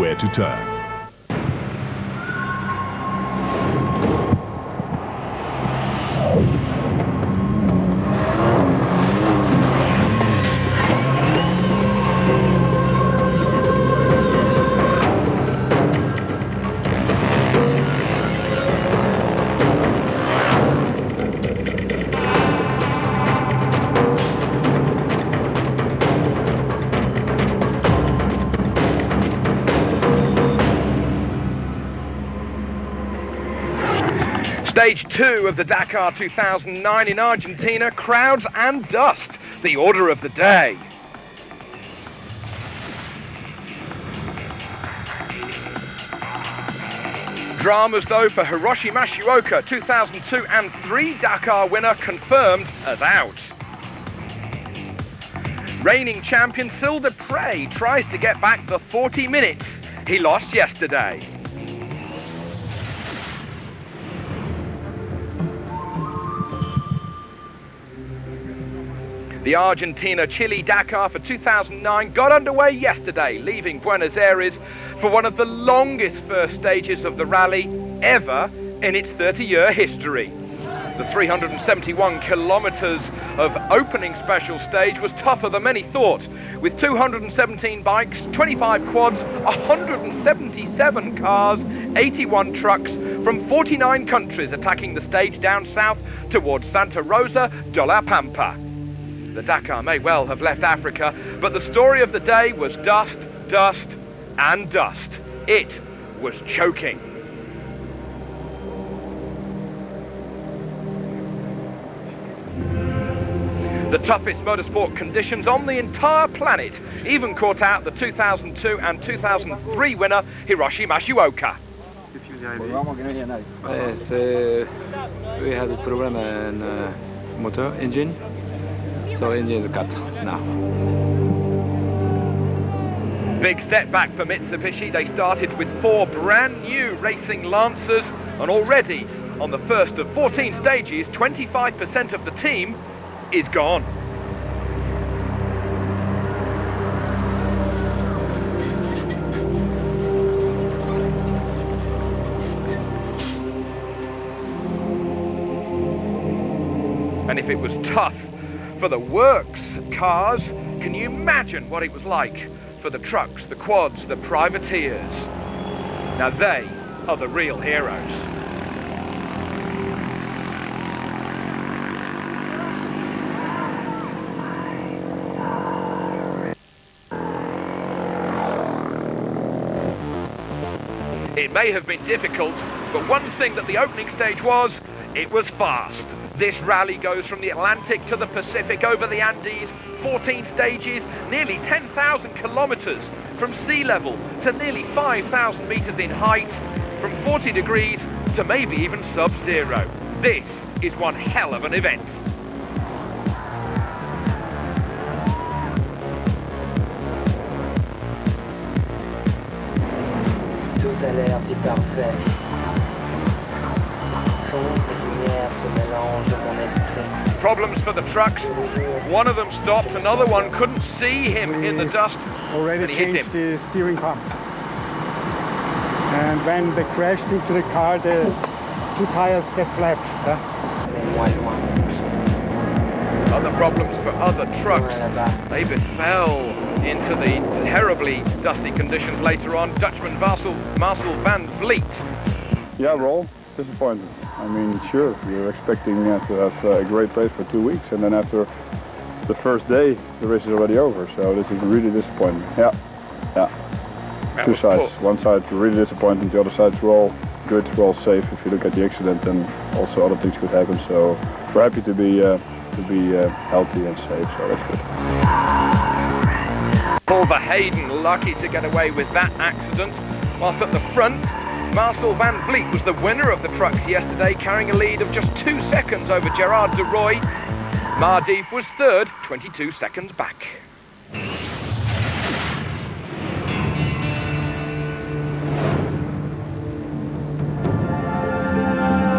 where to turn. Stage 2 of the Dakar 2009 in Argentina, crowds and dust, the order of the day. Dramas though for Hiroshi Mashioka, 2002 and 3 Dakar winner, confirmed as out. Reigning champion Sil de Prey tries to get back the 40 minutes he lost yesterday. The Argentina-Chile Dakar for 2009 got underway yesterday, leaving Buenos Aires for one of the longest first stages of the rally ever in its 30-year history. The 371 kilometers of opening special stage was tougher than many thought, with 217 bikes, 25 quads, 177 cars, 81 trucks from 49 countries attacking the stage down south towards Santa Rosa de la Pampa. The Dakar may well have left Africa, but the story of the day was dust, dust, and dust. It was choking. The toughest motorsport conditions on the entire planet even caught out the 2002 and 2003 winner, Hiroshi Mashioka. We had a problem in motor engine. So engine is cut now. Big setback for Mitsubishi. They started with 4 brand new racing Lancers, and already on the first of 14 stages, 25% of the team is gone. And if it was tough for the works cars, can you imagine what it was like for the trucks, the quads, the privateers? Now they are the real heroes. It may have been difficult, but one thing that the opening stage was, it was fast. This rally goes from the Atlantic to the Pacific over the Andes, 14 stages, nearly 10,000 kilometers from sea level to nearly 5,000 meters in height, from 40 degrees to maybe even sub-zero. This is one hell of an event. Tout a l'air si parfait. Problems for the trucks. One of them stopped, another one couldn't see him in the dust. Already changed the steering pump. And when they crashed into the car, the 2 tires got flat. Other problems for other trucks. They befell into the terribly dusty conditions later on. Dutchman Marcel van Vliet. Yeah, Roll, disappointed. I mean, sure, you're expecting to have a great race for 2 weeks, and then after the first day, the race is already over. So this is really disappointing. Yeah. Two sides. One side really disappointing. The other sides were all good, were all safe. If you look at the accident, and also other things could happen. So we're happy to be healthy and safe. So that's good. Paul Verheyden lucky to get away with that accident, whilst at the front, Marcel van Vliet was the winner of the trucks yesterday, carrying a lead of just 2 seconds over Gerard de Roy. Mardiv was third, 22 seconds back.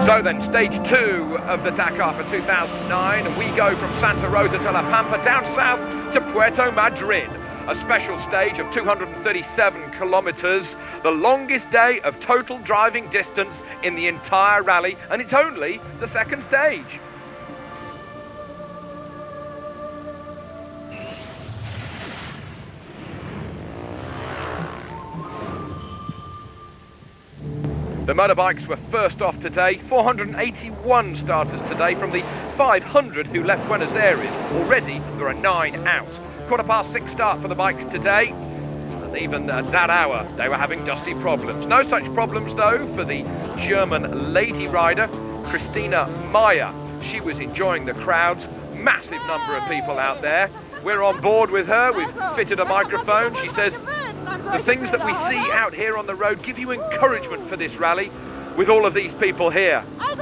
So then, stage 2 of the Dakar for 2009, and we go from Santa Rosa de la Pampa down south to Puerto Madrid. a special stage of 237 kilometres, the longest day of total driving distance in the entire rally, and it's only the second stage. The motorbikes were first off today, 481 starters today from the 500 who left Buenos Aires. Already there are 9 out. 6:15 start for the bikes today, and even at that hour they were having dusty problems. No such problems though for the German lady rider, Christina Meyer. She was enjoying the crowds, massive number of people out there. We're on board with her, we've fitted a microphone. She says, the things that we see out here on the road give you encouragement for this rally with all of these people here. Hi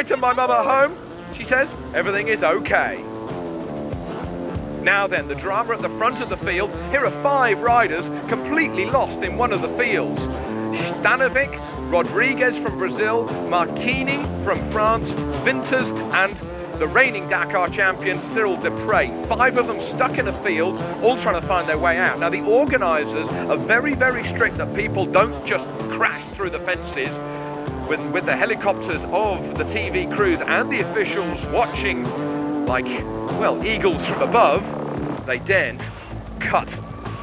to my mum at home, she says. Everything is okay. Now then, the drama at the front of the field. Here are 5 riders completely lost in one of the fields. Stanovic, Rodriguez from Brazil, Marchini from France, Winters and the reigning Dakar champion Cyril Dupre. 5 of them stuck in a field, all trying to find their way out. Now the organisers are very, very strict that people don't just crash through the fences. With the helicopters of the TV crews and the officials watching like, well, eagles from above, they daren't cut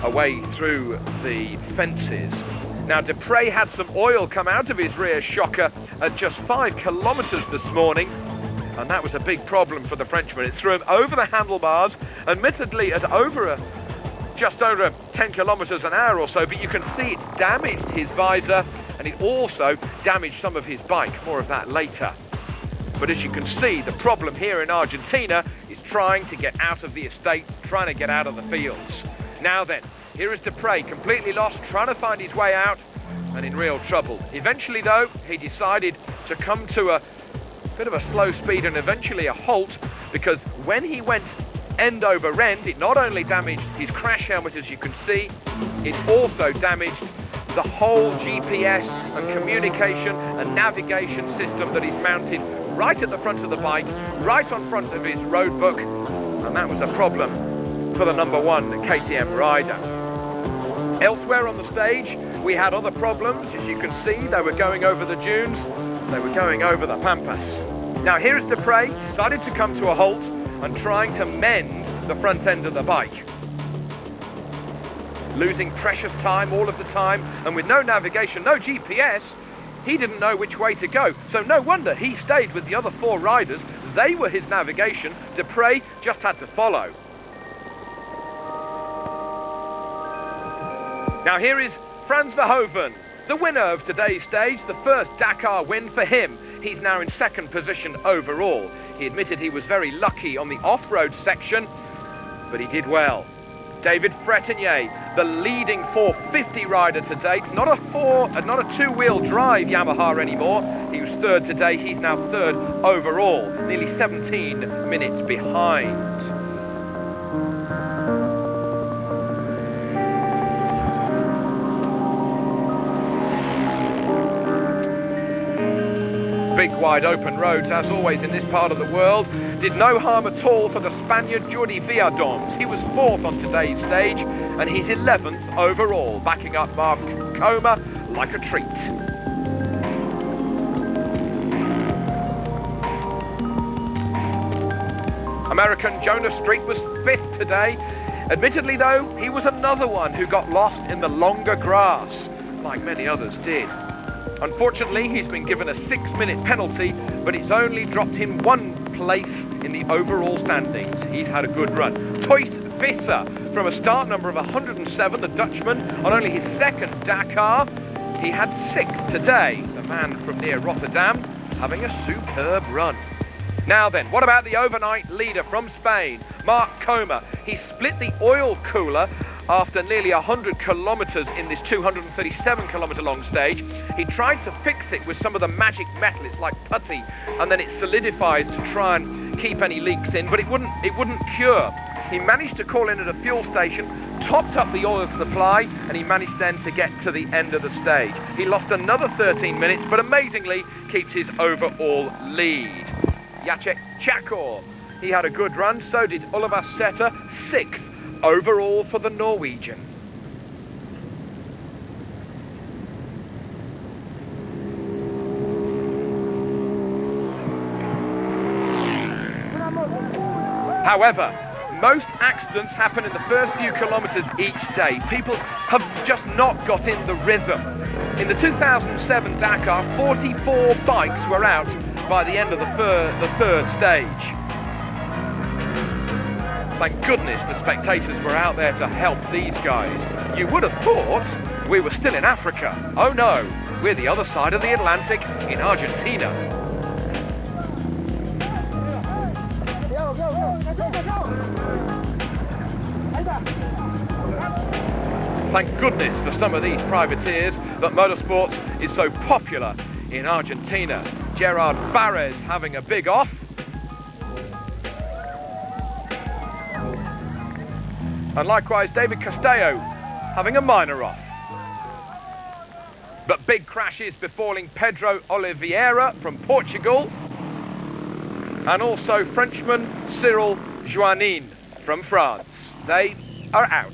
a way through the fences. Now Dupre had some oil come out of his rear shocker at just 5 kilometres this morning, and that was a big problem for the Frenchman. It threw him over the handlebars, admittedly at just over 10 kilometres an hour or so, but you can see it's damaged his visor, and it also damaged some of his bike. More of that later. But as you can see, the problem here in Argentina is trying to get out of the estate, trying to get out of the fields. Now then, here is Dupre, completely lost, trying to find his way out, and in real trouble. Eventually though, he decided to come to a bit of a slow speed and eventually a halt, because when he went end over end, it not only damaged his crash helmet, as you can see, it also damaged the whole GPS and communication and navigation system that he's mounted right at the front of the bike, right on front of his road book, and that was a problem for the number 1 KTM rider. Elsewhere on the stage, we had other problems. As you can see, they were going over the dunes, they were going over the Pampas. Now here's Dupre, decided to come to a halt and trying to mend the front end of the bike. Losing precious time all of the time, and with no navigation, no GPS, he didn't know which way to go. So no wonder he stayed with the other 4 riders. They were his navigation. Dupre just had to follow. Now here is Frans Verhoeven, the winner of today's stage, the first Dakar win for him. He's now in 2nd position overall. He admitted he was very lucky on the off-road section, but he did well. David Fretenier, the leading 450 rider to date, not a 2-wheel drive Yamaha anymore. He was 3rd today, he's now 3rd overall, nearly 17 minutes behind. Big wide open roads, as always in this part of the world, did no harm at all for the Spaniard Jordi Villadoms. He was 4th on today's stage, and he's 11th overall, backing up Mark Coma like a treat. American Jonas Street was 5th today. Admittedly though, he was another one who got lost in the longer grass, like many others did. Unfortunately, he's been given a 6-minute penalty, but it's only dropped him 1 place in the overall standings. He's had a good run. Thijs Visser, from a start number of 107, the Dutchman, on only his 2nd Dakar. He had 6th today. The man from near Rotterdam, having a superb run. Now then, what about the overnight leader from Spain, Mark Coma? He split the oil cooler after nearly 100 kilometres in this 237 kilometre long stage. He tried to fix it with some of the magic metal, it's like putty, and then it solidifies to try and keep any leaks in, but it wouldn't cure. He managed to call in at a fuel station, topped up the oil supply, and he managed then to get to the end of the stage. He lost another 13 minutes, but amazingly keeps his overall lead. Jacek Chakor, he had a good run, so did Oliver Setter, 6th overall for the Norwegian. However, most accidents happen in the first few kilometres each day. People have just not got in the rhythm. In the 2007 Dakar, 44 bikes were out by the end of the third stage. Thank goodness the spectators were out there to help these guys. You would have thought we were still in Africa. Oh no, we're the other side of the Atlantic in Argentina. Thank goodness for some of these privateers that motorsports is so popular in Argentina. Gerard Barres having a big off. And likewise David Castello having a minor off. But big crashes befalling Pedro Oliveira from Portugal and also Frenchman Cyril Joannin from France. They are out.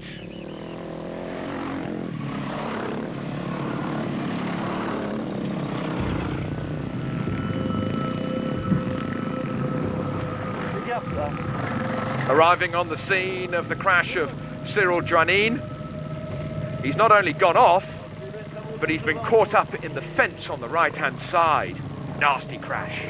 Arriving on the scene of the crash of Cyril Joannin, he's not only gone off, but he's been caught up in the fence on the right-hand side. Nasty crash.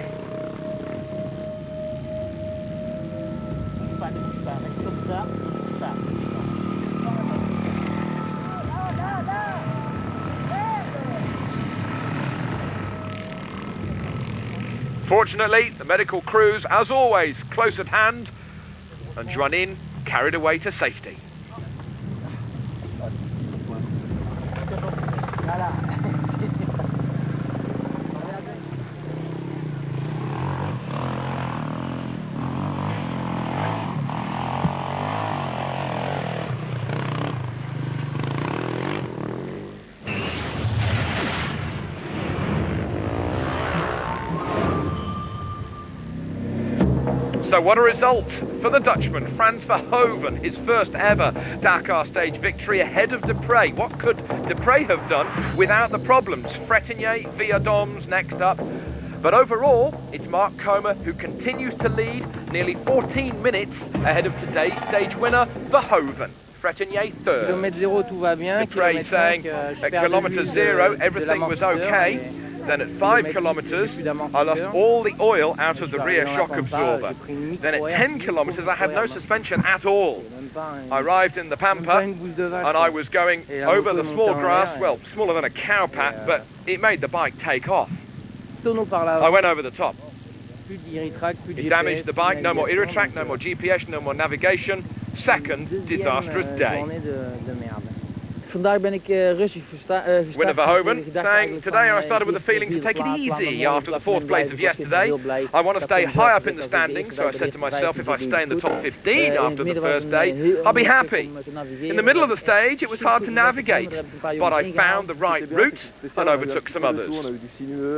Fortunately, the medical crews, as always, close at hand, and Joannin carried away to safety. So what a result for the Dutchman, Frans Verhoeven, his first ever Dakar stage victory ahead of Dupre. What could Dupre have done without the problems? Fretinier, Viadoms next up. But overall, it's Mark Comer who continues to lead, nearly 14 minutes ahead of today's stage winner, Verhoeven. Fretinier third. Dupre saying at kilometre 0 everything was okay. Then at 5 kilometres, I lost all the oil out of the rear shock absorber. Then at 10 kilometres, I had no suspension at all. I arrived in the Pampa, and I was going over the small grass, well, smaller than a cow pat, but it made the bike take off. I went over the top. It damaged the bike, no more Iritrack, no more GPS, no more navigation. Second disastrous day. Vandaag ben ik rustig Winner Verhoeven saying, today I started with a feeling to take it easy after the fourth place of yesterday. I want to stay high up in the standings, so I said to myself, if I stay in the top 15 after the first day, I'll be happy. In the middle of the stage, it was hard to navigate, but I found the right route and overtook some others.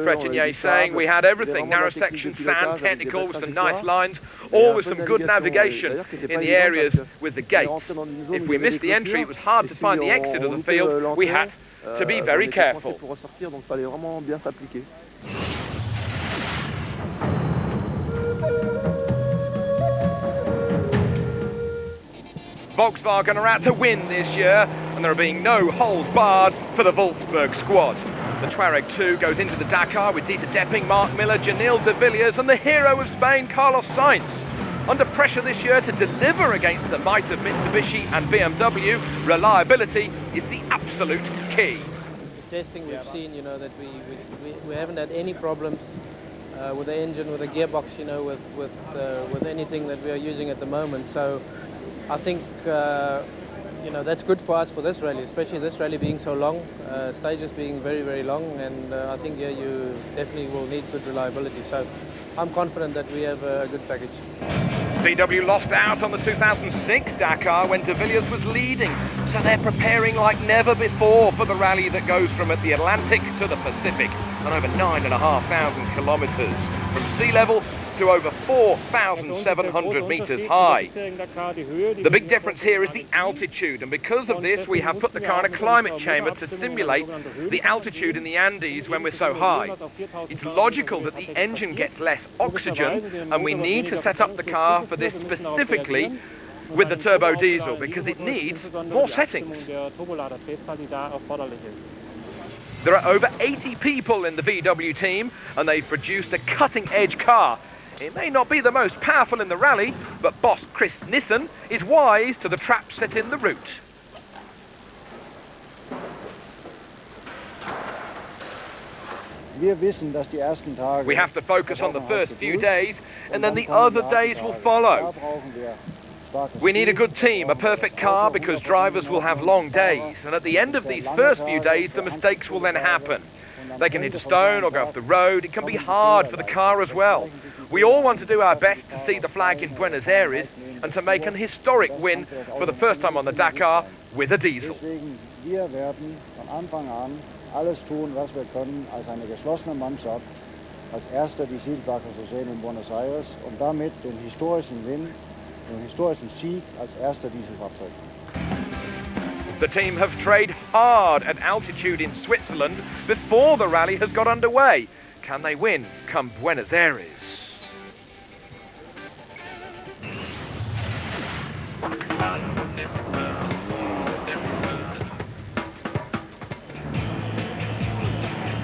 Fretinier saying, we had everything, narrow section, sand, technical, with some nice lines, all with some good navigation in the areas with the gates. If we missed the entry, it was hard to find the exit of the field. We had to be very careful. Volkswagen are out to win this year, and there are being no holes barred for the Wolfsburg squad. The Touareg 2 goes into the Dakar with Dieter Depping, Mark Miller, Janil de Villiers and the hero of Spain, Carlos Sainz. Under pressure this year to deliver against the might of Mitsubishi and BMW, reliability is the absolute key. The testing we've seen, you know, that we haven't had any problems with the engine, with the gearbox, you know, with anything that we are using at the moment. So I think, you know, that's good for us for this rally, especially this rally being so long, stages being very, very long, and I think yeah, you definitely will need good reliability. So I'm confident that we have a good package. VW lost out on the 2006 Dakar when de Villiers was leading, so they're preparing like never before for the rally that goes from the Atlantic to the Pacific, and over 9,500 kilometres, from sea level to over 4,700 meters high. The big difference here is the altitude, and because of this we have put the car in a climate chamber to simulate the altitude in the Andes when we're so high. It's logical that the engine gets less oxygen, and we need to set up the car for this specifically with the turbo diesel because it needs more settings. There are over 80 people in the VW team, and they've produced a cutting-edge car. It may not be the most powerful in the rally, but boss Chris Nissen is wise to the traps set in the route. We have to focus on the first few days, and then the other days will follow. We need a good team, a perfect car, because drivers will have long days, and at the end of these first few days the mistakes will then happen. They can hit a stone or go off the road. It can be hard for the car as well. We all want to do our best to see the flag in Buenos Aires and to make an historic win for the first time on the Dakar with a diesel. Alles tun, was wir können, als eine geschlossene Mannschaft, als Erster die Siegelflagge zu sehen in Buenos Aires und damit den historischen Win, den historischen Sieg als erster Dieselfahrzeug. The team have trained hard at altitude in Switzerland before the rally has got underway. Can they win come Buenos Aires?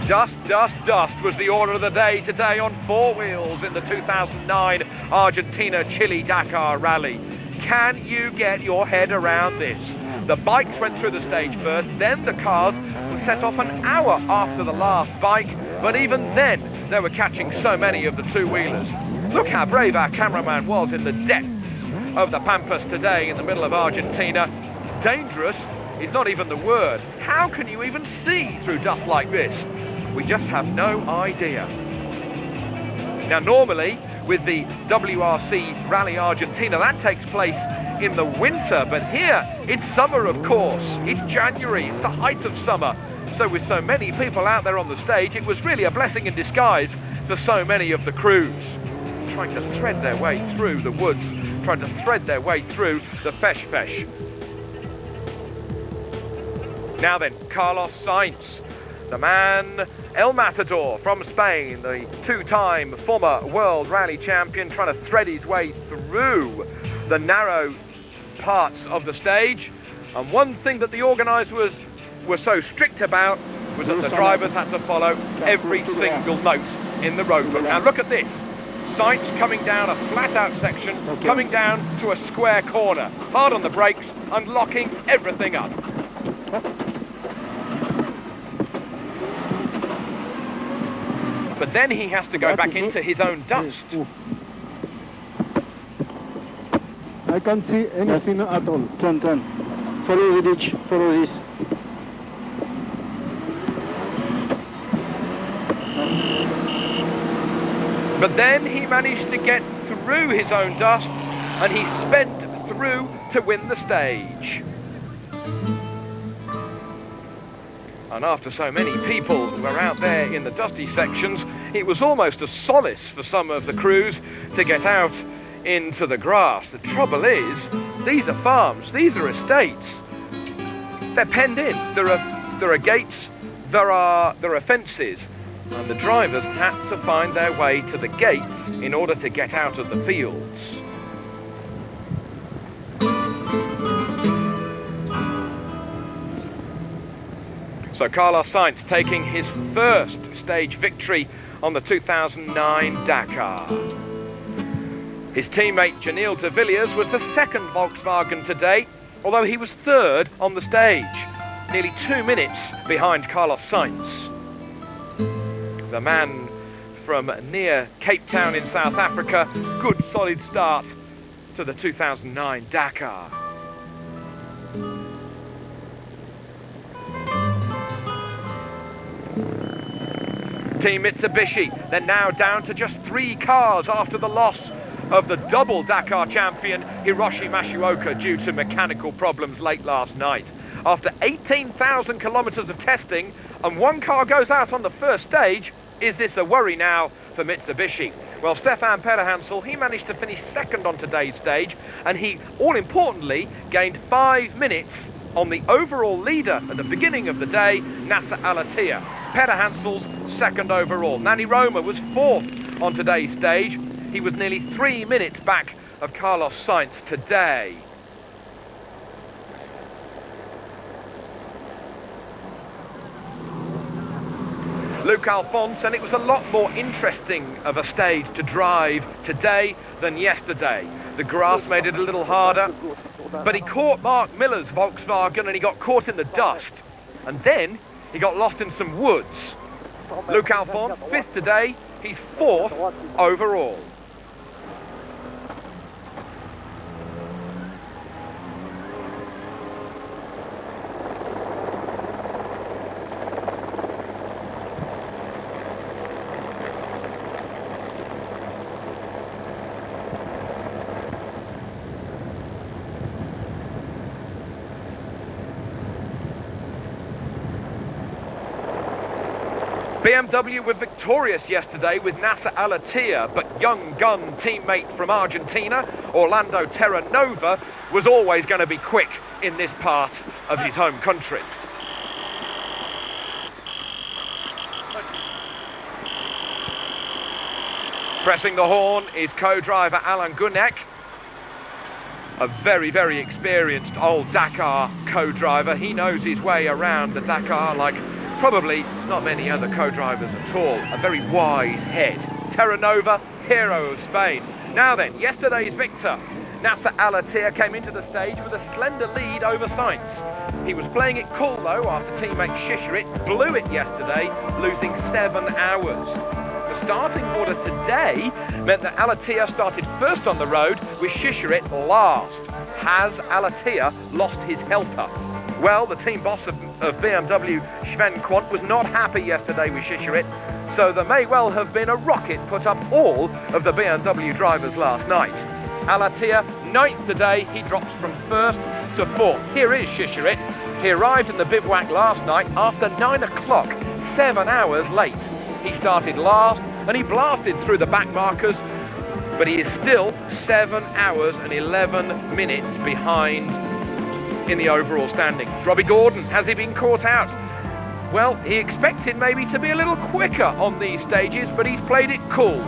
Dust, dust, dust was the order of the day today on four wheels in the 2009 Argentina-Chile Dakar Rally. Can you get your head around this? The bikes went through the stage first, then the cars were set off an hour after the last bike, but even then they were catching so many of the two-wheelers. Look how brave our cameraman was in the depths of the Pampas today in the middle of Argentina. Dangerous is not even the word. How can you even see through dust like this? We just have no idea. Now normally with the WRC Rally Argentina that takes place in the winter, but here it's summer of course. It's January, it's the height of summer. So with so many people out there on the stage, it was really a blessing in disguise for so many of the crews. Trying to thread their way through the woods, trying to thread their way through the fesh. Now then, Carlos Sainz, the man, El Matador from Spain, the two-time former world rally champion, trying to thread his way through the narrow parts of the stage. And one thing that the organisers were so strict about was that the drivers had to follow every single note in the road book. Now look at this. Sainz coming down a flat-out section, coming down to a square corner. Hard on the brakes and locking everything up. But then he has to go back into his own dust. I can't see anything at all. Turn. Follow the ditch, follow this. But then he managed to get through his own dust and he sped through to win the stage. And after so many people were out there in the dusty sections, it was almost a solace for some of the crews to get out into the grass. The trouble is, these are farms, these are estates. They're penned in. There are gates, there are fences, and the drivers had to find their way to the gates in order to get out of the fields. So Carlos Sainz taking his first stage victory on the 2009 Dakar. His teammate Janil de Villiers was the second Volkswagen today, although he was third on the stage, nearly 2 minutes behind Carlos Sainz. The man from near Cape Town in South Africa, good solid start to the 2009 Dakar. Team Mitsubishi, they're now down to just 3 cars after the loss of the double Dakar champion Hiroshi Matsuoka due to mechanical problems late last night. After 18,000 kilometers of testing and 1 car goes out on the first stage, is this a worry now for Mitsubishi. Well, Stefan Pederhansel, he managed to finish second on today's stage, and he, all importantly, gained 5 minutes on the overall leader at the beginning of the day, Nasser Al-Attiyah. Pederhansel's second overall. Nani Roma was fourth on today's stage. He was nearly 3 minutes back of Carlos Sainz today. Luke Alphonse, and it was a lot more interesting of a stage to drive today than yesterday. The grass made it a little harder, but he caught Mark Miller's Volkswagen and he got caught in the dust. And then he got lost in some woods. Luke Alphonse, fifth today, he's fourth overall. BMW were victorious yesterday with Nasser Al-Attiyah, but young gun teammate from Argentina, Orlando Terranova, was always going to be quick in this part of his home country. Pressing the horn is co-driver Alan Gunek, a very, very experienced old Dakar co-driver. He knows his way around the Dakar like probably not many other co-drivers at all. A very wise head. Terranova, hero of Spain. Now then, yesterday's victor, Nasser Al-Attiyah, came into the stage with a slender lead over Sainz. He was playing it cool though after teammate Shisharit blew it yesterday, losing 7 hours. The starting order today meant that Al-Attiyah started first on the road with Shisharit last. Has Al-Attiyah lost his helper? Well, the team boss of BMW, Sven Quant, was not happy yesterday with Shisharit, so there may well have been a rocket put up all of the BMW drivers last night. Al-Attiyah, ninth today, he drops from first to fourth. Here is Shisharit. He arrived in the bivouac last night after 9 o'clock, 7 hours late. He started last and he blasted through the back markers, but he is still 7 hours and 11 minutes behind in the overall standings. Robbie Gordon, has he been caught out? Well, he expected maybe to be a little quicker on these stages, but he's played it cool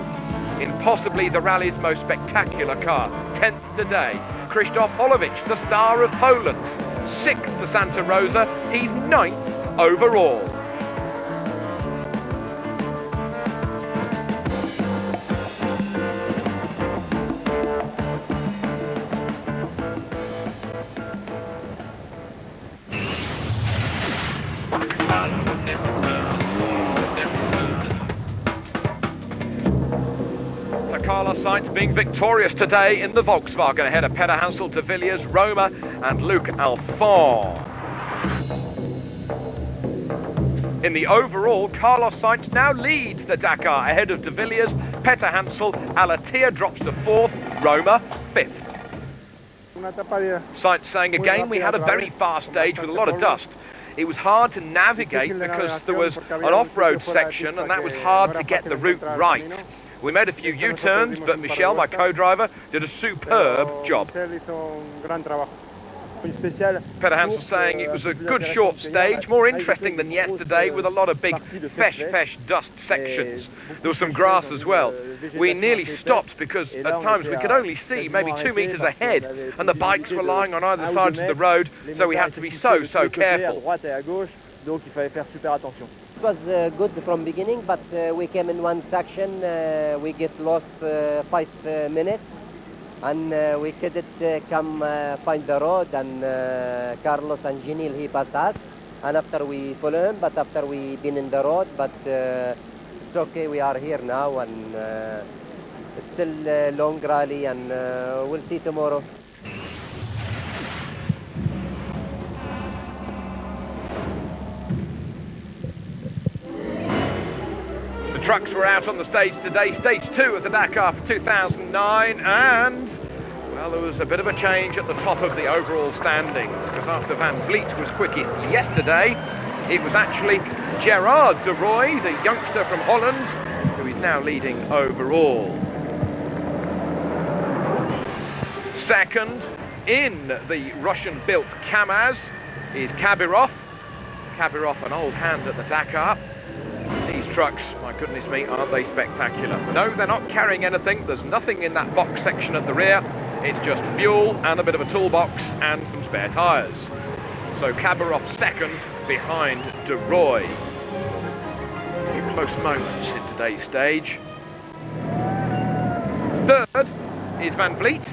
in possibly the rally's most spectacular car. 10th today, Krzysztof Holowicz, the star of Poland. 6th for Santa Rosa, he's 9th overall. Carlos Sainz being victorious today in the Volkswagen ahead of Pederhansel, De Villiers, Roma and Luke Alphonse. In the overall, Carlos Sainz now leads the Dakar ahead of De Villiers, Pederhansel. Al-Attiyah drops to 4th, Roma 5th. Sainz saying again, we had a very fast stage with a lot of dust. It was hard to navigate because there was an off-road section and that was hard to get the route right. We made a few U-turns, but Michel, my co-driver, did a superb job. Pederhansel saying it was a good short stage, more interesting than yesterday, with a lot of big fesh dust sections. There was some grass as well. We nearly stopped because at times we could only see maybe 2 meters ahead, and the bikes were lying on either sides of the road, so we had to be so careful. It was good from beginning, but we came in one section, we get lost 5 minutes, and we couldn't come find the road, and Carlos and Genil, he passed us, and after we follow him, but after we been in the road, but it's okay, we are here now, and it's still a long rally, and we'll see tomorrow. Trucks were out on the stage today, stage 2 of the Dakar for 2009, and well, there was a bit of a change at the top of the overall standings, because after Van Vliet was quickest yesterday, it was actually Gerard de Rooij, the youngster from Holland, who is now leading overall. Second, in the Russian-built Kamaz, is Kabirov. Kabirov, an old hand at the Dakar. These trucks, my goodness me, aren't they spectacular? No, they're not carrying anything. There's nothing in that box section at the rear. It's just fuel and a bit of a toolbox and some spare tyres. So Kabirov second, behind De Roy. A few close moments in today's stage. Third is Van Vliet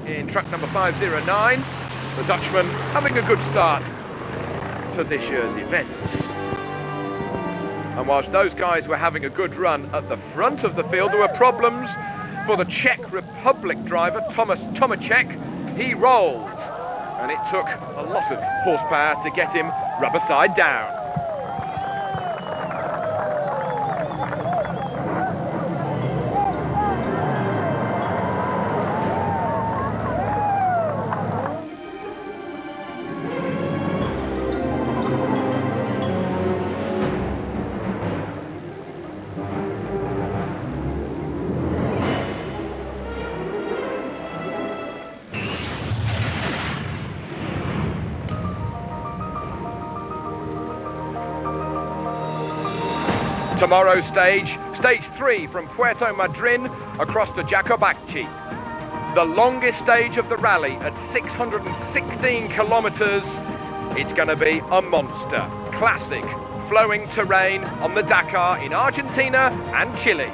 in truck number 509. The Dutchman having a good start to this year's event. And whilst those guys were having a good run at the front of the field, there were problems for the Czech Republic driver, Tomáš Tomacek. He rolled, and it took a lot of horsepower to get him rubber side down. Tomorrow's stage 3 from Puerto Madryn across to Jacobacci. The longest stage of the rally at 616 kilometres. It's going to be a monster. Classic flowing terrain on the Dakar in Argentina and Chile.